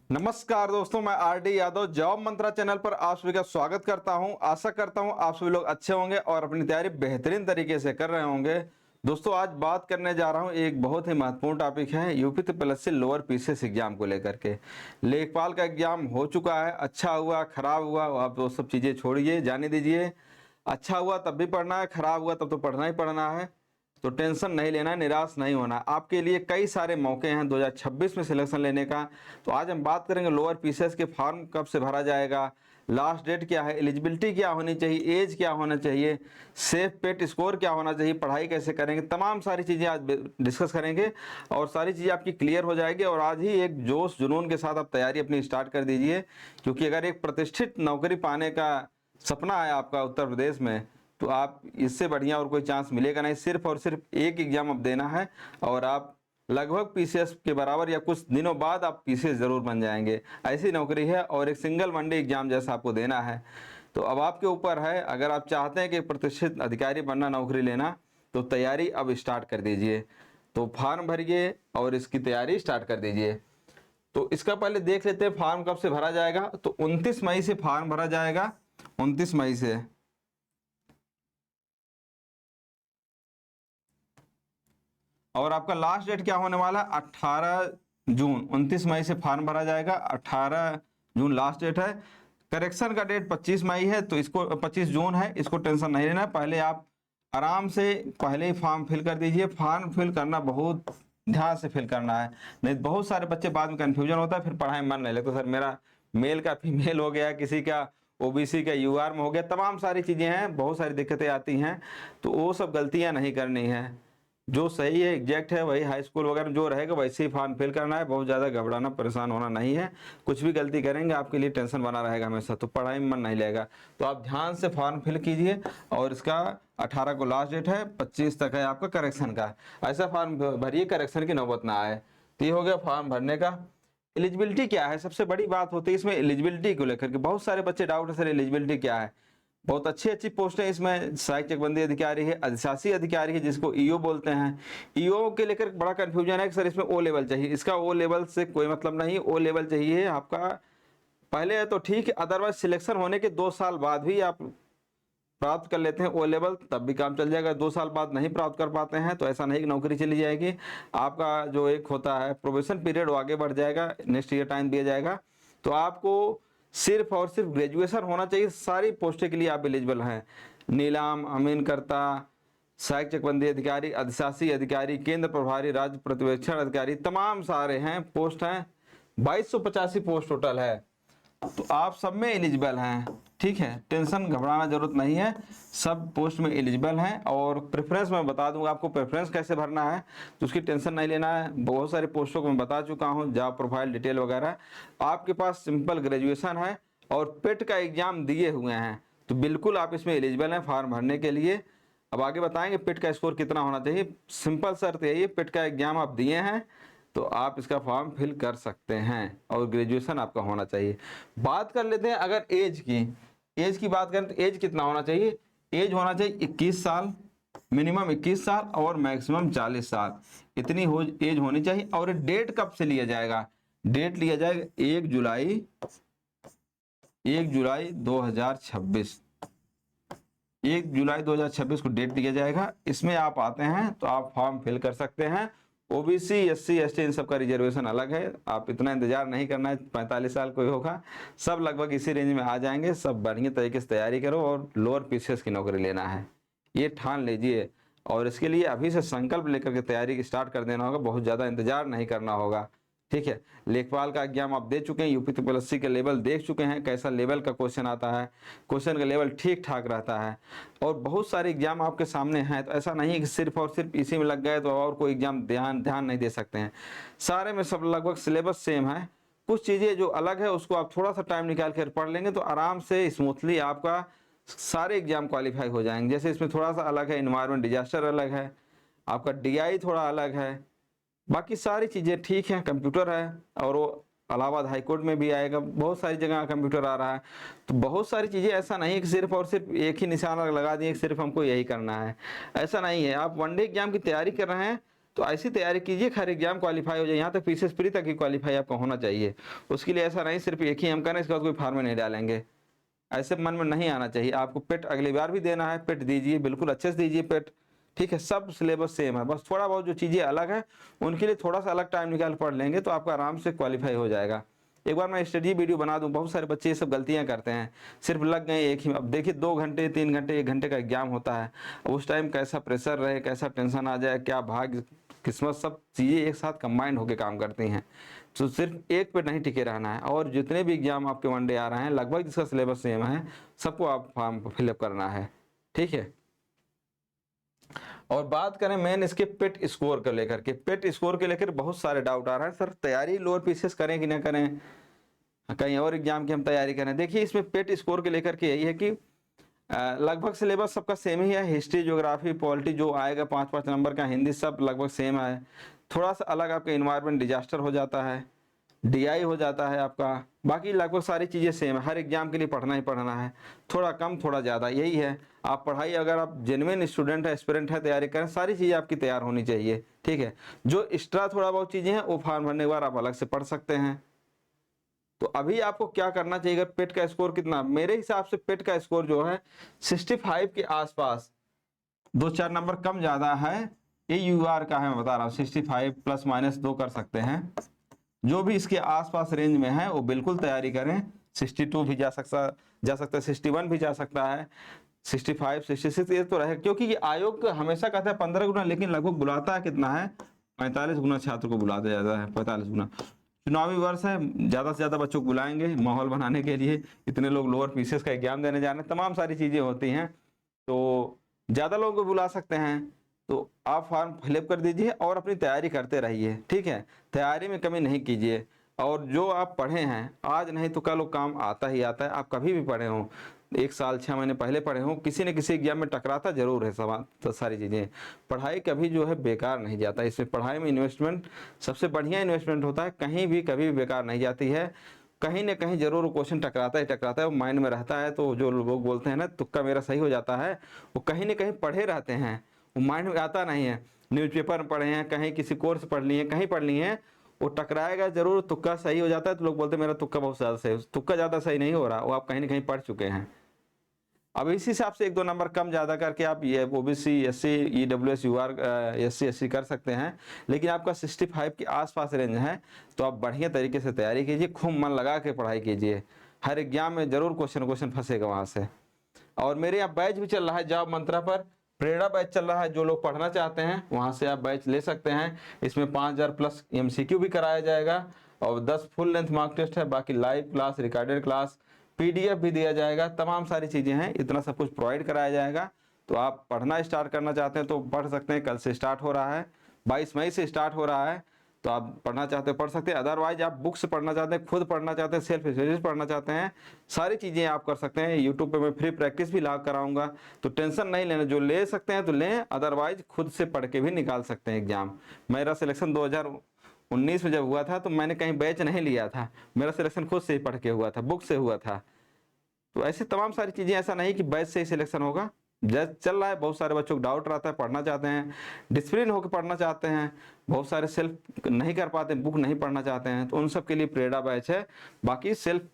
नमस्कार दोस्तों, मैं आरडी यादव जॉब मंत्रा चैनल पर आप सभी का स्वागत करता हूं। आशा करता हूं आप सभी लोग अच्छे होंगे और अपनी तैयारी बेहतरीन तरीके से कर रहे होंगे। दोस्तों, आज बात करने जा रहा हूं एक बहुत ही महत्वपूर्ण टॉपिक है यूपीपीएससी लोअर पीसीएस एग्जाम को लेकर के। लेखपाल का एग्जाम हो चुका है, अच्छा हुआ खराब हुआ आप वो सब चीज़ें छोड़िए, जाने दीजिए। अच्छा हुआ तब भी पढ़ना है, खराब हुआ तब तो पढ़ना ही पढ़ना है। तो टेंशन नहीं लेना है, निराश नहीं होना। आपके लिए कई सारे मौके हैं 2026 में सिलेक्शन लेने का। तो आज हम बात करेंगे लोअर पीसीएस के फॉर्म कब से भरा जाएगा, लास्ट डेट क्या है, एलिजिबिलिटी क्या होनी चाहिए, एज क्या होना चाहिए, सेफ पेट स्कोर क्या होना चाहिए, पढ़ाई कैसे करेंगे, तमाम सारी चीज़ें आज डिस्कस करेंगे और सारी चीज़ें आपकी क्लियर हो जाएगी। और आज ही एक जोश जुनून के साथ आप तैयारी अपनी स्टार्ट कर दीजिए, क्योंकि अगर एक प्रतिष्ठित नौकरी पाने का सपना है आपका उत्तर प्रदेश में, तो आप इससे बढ़िया और कोई चांस मिलेगा नहीं। सिर्फ और सिर्फ एक एग्जाम अब देना है और आप लगभग पीसीएस के बराबर या कुछ दिनों बाद आप पीसीएस जरूर बन जाएंगे। ऐसी नौकरी है और एक सिंगल वनडे एग्जाम जैसा आपको देना है। तो अब आपके ऊपर है, अगर आप चाहते हैं कि प्रतिष्ठित अधिकारी बनना, नौकरी लेना, तो तैयारी अब स्टार्ट कर दीजिए। तो फॉर्म भरिए और इसकी तैयारी स्टार्ट कर दीजिए। तो इसका पहले देख लेते हैं फॉर्म कब से भरा जाएगा। तो 29 मई से फॉर्म भरा जाएगा, 29 मई से। और आपका लास्ट डेट क्या होने वाला है, 18 जून। 29 मई से फॉर्म भरा जाएगा, 18 जून लास्ट डेट है। करेक्शन का डेट 25 मई है, तो इसको 25 जून है, इसको टेंशन नहीं लेना। पहले आप आराम से पहले ही फॉर्म फिल कर दीजिए। फॉर्म फिल करना बहुत ध्यान से फिल करना है, नहीं बहुत सारे बच्चे बाद में कंफ्यूजन होता है, फिर पढ़ाई में मन नहीं लगता। सर मेरा मेल का फीमेल हो गया, किसी का ओबीसी का यूआर में हो गया, तमाम सारी चीज़ें हैं, बहुत सारी दिक्कतें आती हैं। तो वो सब गलतियां नहीं करनी है। जो सही है एग्जैक्ट है वही हाई स्कूल वगैरह जो रहेगा वैसे ही फॉर्म फिल करना है। बहुत ज़्यादा घबराना परेशान होना नहीं है। कुछ भी गलती करेंगे आपके लिए टेंशन बना रहेगा हमेशा, तो पढ़ाई में मन नहीं लगेगा। तो आप ध्यान से फॉर्म फिल कीजिए और इसका 18 को लास्ट डेट है, 25 तक है आपका करेक्शन का। ऐसा फॉर्म भरिए करेक्शन की नौबत ना आए। तो ये हो गया फॉर्म भरने का। एलिजिबिलिटी क्या है, सबसे बड़ी बात होती है इसमें एलिजिबिलिटी को लेकर के। बहुत सारे बच्चे डाउट है, सर एलिजिबिलिटी क्या है। बहुत अच्छी अच्छी पोस्टें इसमें सहायक चकबंदी अधिकारी है, अधिशासी अधिकारी है जिसको ईओ बोलते हैं। ईओ के लेकर बड़ा कंफ्यूजन है कि सर इसमें ओ लेवल चाहिए। इसका ओ लेवल से कोई मतलब नहीं, ओ लेवल चाहिए आपका पहले है तो ठीक है, अदरवाइज सिलेक्शन होने के 2 साल बाद भी आप प्राप्त कर लेते हैं ओ लेवल, तब भी काम चल जाएगा। 2 साल बाद नहीं प्राप्त कर पाते हैं तो ऐसा नहीं कि नौकरी चली जाएगी। आपका जो एक होता है प्रोबेशन पीरियड वो आगे बढ़ जाएगा, नेक्स्ट ईयर टाइम दिया जाएगा। तो आपको सिर्फ और सिर्फ ग्रेजुएशन होना चाहिए, सारी पोस्टें के लिए आप एलिजिबल हैं। नीलाम, अमीनकर्ता, सहायक चकबंदी अधिकारी, अधिशासी अधिकारी, केंद्र प्रभारी, राज्य पर्यवेक्षण अधिकारी, तमाम सारे हैं पोस्ट हैं। 2285 पोस्ट टोटल है, तो आप सब में एलिजिबल हैं। ठीक है, टेंशन घबराना जरूरत नहीं है, सब पोस्ट में एलिजिबल हैं। और प्रेफरेंस मैं बता दूंगा आपको प्रेफरेंस कैसे भरना है, तो उसकी टेंशन नहीं लेना है। बहुत सारे पोस्टों को मैं बता चुका हूं, जॉब प्रोफाइल डिटेल वगैरह। आपके पास सिंपल ग्रेजुएशन है और पेट का एग्जाम दिए हुए हैं, तो बिल्कुल आप इसमें एलिजिबल हैं फॉर्म भरने के लिए। अब आगे बताएंगे पेट का स्कोर कितना होना चाहिए। सिंपल शर्त यही है, पेट का एग्जाम आप दिए हैं तो आप इसका फॉर्म फिल कर सकते हैं और ग्रेजुएशन आपका होना चाहिए। बात कर लेते हैं अगर एज की बात करें तो एज कितना होना चाहिए। एज होना चाहिए 21 साल, मिनिमम 21 साल और मैक्सिमम 40 साल, इतनी हो एज होनी चाहिए। और डेट कब से लिया जाएगा, डेट लिया जाएगा 1 जुलाई 2026। 1 जुलाई 2026 को डेट दिया जाएगा। इसमें आप आते हैं तो आप फॉर्म फिल कर सकते हैं। ओबीसी, एससी, एसटी इन सब का रिजर्वेशन अलग है, आप इतना इंतजार नहीं करना है 45 साल कोई होगा, सब लगभग इसी रेंज में आ जाएंगे। सब बढ़िया तरीके से तैयारी करो और लोअर पीसीएस की नौकरी लेना है, ये ठान लीजिए। और इसके लिए अभी से संकल्प लेकर के तैयारी स्टार्ट कर देना होगा, बहुत ज़्यादा इंतजार नहीं करना होगा। ठीक है, लेखपाल का एग्जाम आप दे चुके हैं, यूपीपीएससी के लेवल देख चुके हैं, कैसा लेवल का क्वेश्चन आता है, क्वेश्चन का लेवल ठीक ठाक रहता है। और बहुत सारे एग्जाम आपके सामने हैं, तो ऐसा नहीं है कि सिर्फ और सिर्फ इसी में लग गए तो और कोई एग्जाम ध्यान नहीं दे सकते हैं। सारे में सब लगभग सिलेबस सेम है। कुछ चीज़ें जो अलग है उसको आप थोड़ा सा टाइम निकाल कर पढ़ लेंगे तो आराम से स्मूथली आपका सारे एग्जाम क्वालिफाई हो जाएंगे। जैसे इसमें थोड़ा सा अलग है, इन्वायरमेंट डिजास्टर अलग है, आपका डीआई थोड़ा अलग है, बाकी सारी चीज़ें ठीक हैं। कंप्यूटर है और वो इलाहाबाद हाईकोर्ट में भी आएगा, बहुत सारी जगह कंप्यूटर आ रहा है। तो बहुत सारी चीज़ें, ऐसा नहीं है कि सिर्फ और सिर्फ एक ही निशान लगा दिए कि सिर्फ हमको यही करना है, ऐसा नहीं है। आप वनडे एग्जाम की तैयारी कर रहे हैं तो ऐसी तैयारी कीजिए हर एग्जाम क्वालिफाई हो जाए, यहाँ तक पीसीएस प्री तक ही क्वालिफाई आपका होना चाहिए। उसके लिए ऐसा नहीं सिर्फ एक ही हम करें इसके बाद कोई फार्म नहीं डालेंगे, ऐसे मन में नहीं आना चाहिए। आपको पेट अगली बार भी देना है, पेट दीजिए, बिल्कुल अच्छे से दीजिए पेट, ठीक है। सब सिलेबस सेम है, बस थोड़ा बहुत जो चीज़ें अलग है उनके लिए थोड़ा सा अलग टाइम निकाल पढ़ लेंगे तो आपका आराम से क्वालिफाई हो जाएगा। एक बार मैं स्टडी वीडियो बना दूं, बहुत सारे बच्चे ये सब गलतियां करते हैं, सिर्फ लग गए एक ही। अब देखिए 2 घंटे 3 घंटे 1 घंटे का एग्जाम होता है, उस टाइम कैसा प्रेशर रहे, कैसा टेंशन आ जाए, क्या भाग्य किस्मत, सब चीज़ें एक साथ कंबाइंड होकर काम करती हैं। तो सिर्फ एक पे नहीं टिके रहना है, और जितने भी एग्जाम आपके वनडे आ रहे हैं लगभग जिसका सिलेबस सेम है सबको आप फॉर्म फिलअप करना है, ठीक है। और बात करें मेन इसके पेट स्कोर को लेकर के, पेट स्कोर के लेकर बहुत सारे डाउट आ रहे हैं, सर तैयारी लोअर पीसीएस करें कि ना करें, कहीं और एग्जाम की हम तैयारी करें। देखिए इसमें पेट स्कोर के लेकर के यही है कि लगभग सिलेबस सबका सेम ही है, हिस्ट्री ज्योग्राफी पॉलिटी जो आएगा 5-5 नंबर का, हिंदी सब लगभग सेम है। थोड़ा सा अलग आपका इन्वायरमेंट डिजास्टर हो जाता है, डीआई हो जाता है आपका, बाकी लगभग सारी चीज़ें सेम है। हर एग्जाम के लिए पढ़ना ही पढ़ना है, थोड़ा कम थोड़ा ज़्यादा, यही है। आप पढ़ाई, अगर आप जेन्युइन स्टूडेंट है, एस्पिरेंट है, तैयारी करें, सारी चीज़ें आपकी तैयार होनी चाहिए, ठीक है। जो एक्स्ट्रा थोड़ा बहुत चीज़ें हैं वो फॉर्म भरने के बाद आप अलग से पढ़ सकते हैं। तो अभी आपको क्या करना चाहिए, पेट का स्कोर कितना, मेरे हिसाब से पेट का स्कोर जो है 65 के आसपास, 2-4 नंबर कम ज़्यादा है, ये यूआर का है, मैं बता रहा हूँ 65 ±2 कर सकते हैं। जो भी इसके आसपास रेंज में है वो बिल्कुल तैयारी करें। 62 भी जा सकता है, 61 भी जा सकता है, 65 66 ये तो रहे, क्योंकि ये आयोग हमेशा कहता है 15 गुना, लेकिन लगभग बुलाता है कितना है, 45 गुना छात्र को बुलाता जाता है, 45 गुना। चुनावी वर्ष है, ज़्यादा से ज़्यादा बच्चों को बुलाएंगे माहौल बनाने के लिए, इतने लोग लोअर पीसीएस का एग्जाम देने जा रहे हैं, तमाम सारी चीज़ें होती हैं, तो ज़्यादा लोगों को बुला सकते हैं। तो आप फॉर्म फिलअप कर दीजिए और अपनी तैयारी करते रहिए, ठीक है। तैयारी में कमी नहीं कीजिए, और जो आप पढ़े हैं आज नहीं तो कल वो काम आता ही आता है। आप कभी भी पढ़े हों, 1 साल 6 महीने पहले पढ़े हों, किसी न किसी एग्जाम में टकराता जरूर है सवाल, तो सारी चीज़ें। पढ़ाई कभी जो है बेकार नहीं जाता, इसमें पढ़ाई में इन्वेस्टमेंट सबसे बढ़िया इन्वेस्टमेंट होता है, कहीं भी कभी भी बेकार नहीं जाती है। कहीं ना कहीं जरूर क्वेश्चन टकराता है, वो माइंड में रहता है। तो जो लोग बोलते हैं ना तुक्का मेरा सही हो जाता है, वो कहीं ना कहीं पढ़े रहते हैं, वो माइंड में आता नहीं है। न्यूज़पेपर में पढ़े हैं, कहीं किसी कोर्स पढ़ लिए, कहीं पढ़ लिए हैं, वो टकराएगा जरूर, तुक्का सही हो जाता है तो लोग बोलते हैं मेरा तुक्का बहुत ज़्यादा सही, तुक्का ज़्यादा सही नहीं हो रहा, वो आप कहीं ना कहीं पढ़ चुके हैं। अब इस हिसाब से 1-2 नंबर कम ज़्यादा करके आप ये OBC SC EWS UR SC SC कर सकते हैं, लेकिन आपका 65 के आसपास रेंज है तो आप बढ़िया तरीके से तैयारी कीजिए, खूब मन लगा के पढ़ाई कीजिए, हर एग्जाम में जरूर क्वेश्चन फंसेगा वहाँ से। और मेरे यहाँ बैच भी चल रहा है जॉब मंत्रा पर, प्रेरणा बैच चल रहा है, जो लोग पढ़ना चाहते हैं वहाँ से आप बैच ले सकते हैं। इसमें 5000 प्लस MCQ भी कराया जाएगा और 10 फुल लेंथ मॉक टेस्ट है, बाकी live class, recorded class, PDF भी दिया जाएगा, तमाम सारी चीज़ें हैं, इतना सब कुछ प्रोवाइड कराया जाएगा। तो आप पढ़ना स्टार्ट करना चाहते हैं तो पढ़ सकते हैं, कल से स्टार्ट हो रहा है, 22 मई से स्टार्ट हो रहा है, तो आप पढ़ना चाहते हैं पढ़ सकते हैं। अदरवाइज आप बुक से पढ़ना चाहते हैं, खुद पढ़ना चाहते हैं, सेल्फ स्टडीज पढ़ना चाहते हैं, सारी चीज़ें आप कर सकते हैं। यूट्यूब पे मैं फ्री प्रैक्टिस भी ला कराऊंगा, तो टेंशन नहीं लेना, जो ले सकते हैं तो लें, अदरवाइज खुद से पढ़ के भी निकाल सकते हैं एग्जाम। मेरा सिलेक्शन 2019 में जब हुआ था तो मैंने कहीं बैच नहीं लिया था, मेरा सिलेक्शन खुद से ही पढ़ के हुआ था, बुक से हुआ था। तो ऐसे तमाम सारी चीज़ें, ऐसा नहीं कि बैच से ही सिलेक्शन होगा, जैसे चल रहा है। बहुत सारे बच्चों को डाउट रहता है, पढ़ना चाहते हैं, डिसिप्लिन होकर पढ़ना चाहते हैं, बहुत सारे सेल्फ नहीं कर पाते, बुक नहीं पढ़ना चाहते हैं, तो उन सब के लिए प्रेरणा बैच है। बाकी सेल्फ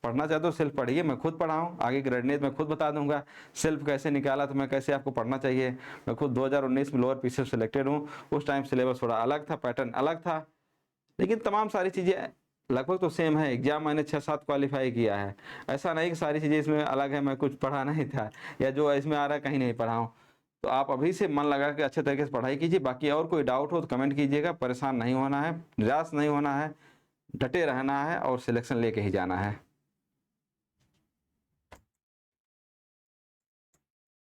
पढ़ना चाहते हो सेल्फ पढ़िए, मैं खुद पढ़ाऊँ, आगे की रणनीति मैं खुद बता दूंगा, सेल्फ कैसे निकाला तो मैं कैसे आपको पढ़ना चाहिए। मैं खुद 2019 में लोअर पीसीएस सिलेक्टेड हूँ, उस टाइम सिलेबस थोड़ा अलग था, पैटर्न अलग था, लेकिन तमाम सारी चीज़ें लगभग तो सेम है। एग्जाम मैंने 6-7 क्वालिफाई किया है, ऐसा नहीं कि सारी चीज़ें इसमें अलग है, मैं कुछ पढ़ा नहीं था या जो इसमें आ रहा है कहीं नहीं पढ़ा हूँ। तो आप अभी से मन लगा के अच्छे तरीके से पढ़ाई कीजिए। बाकी और कोई डाउट हो तो कमेंट कीजिएगा, परेशान नहीं होना है, निराश नहीं होना है, डटे रहना है और सिलेक्शन लेके ही जाना है।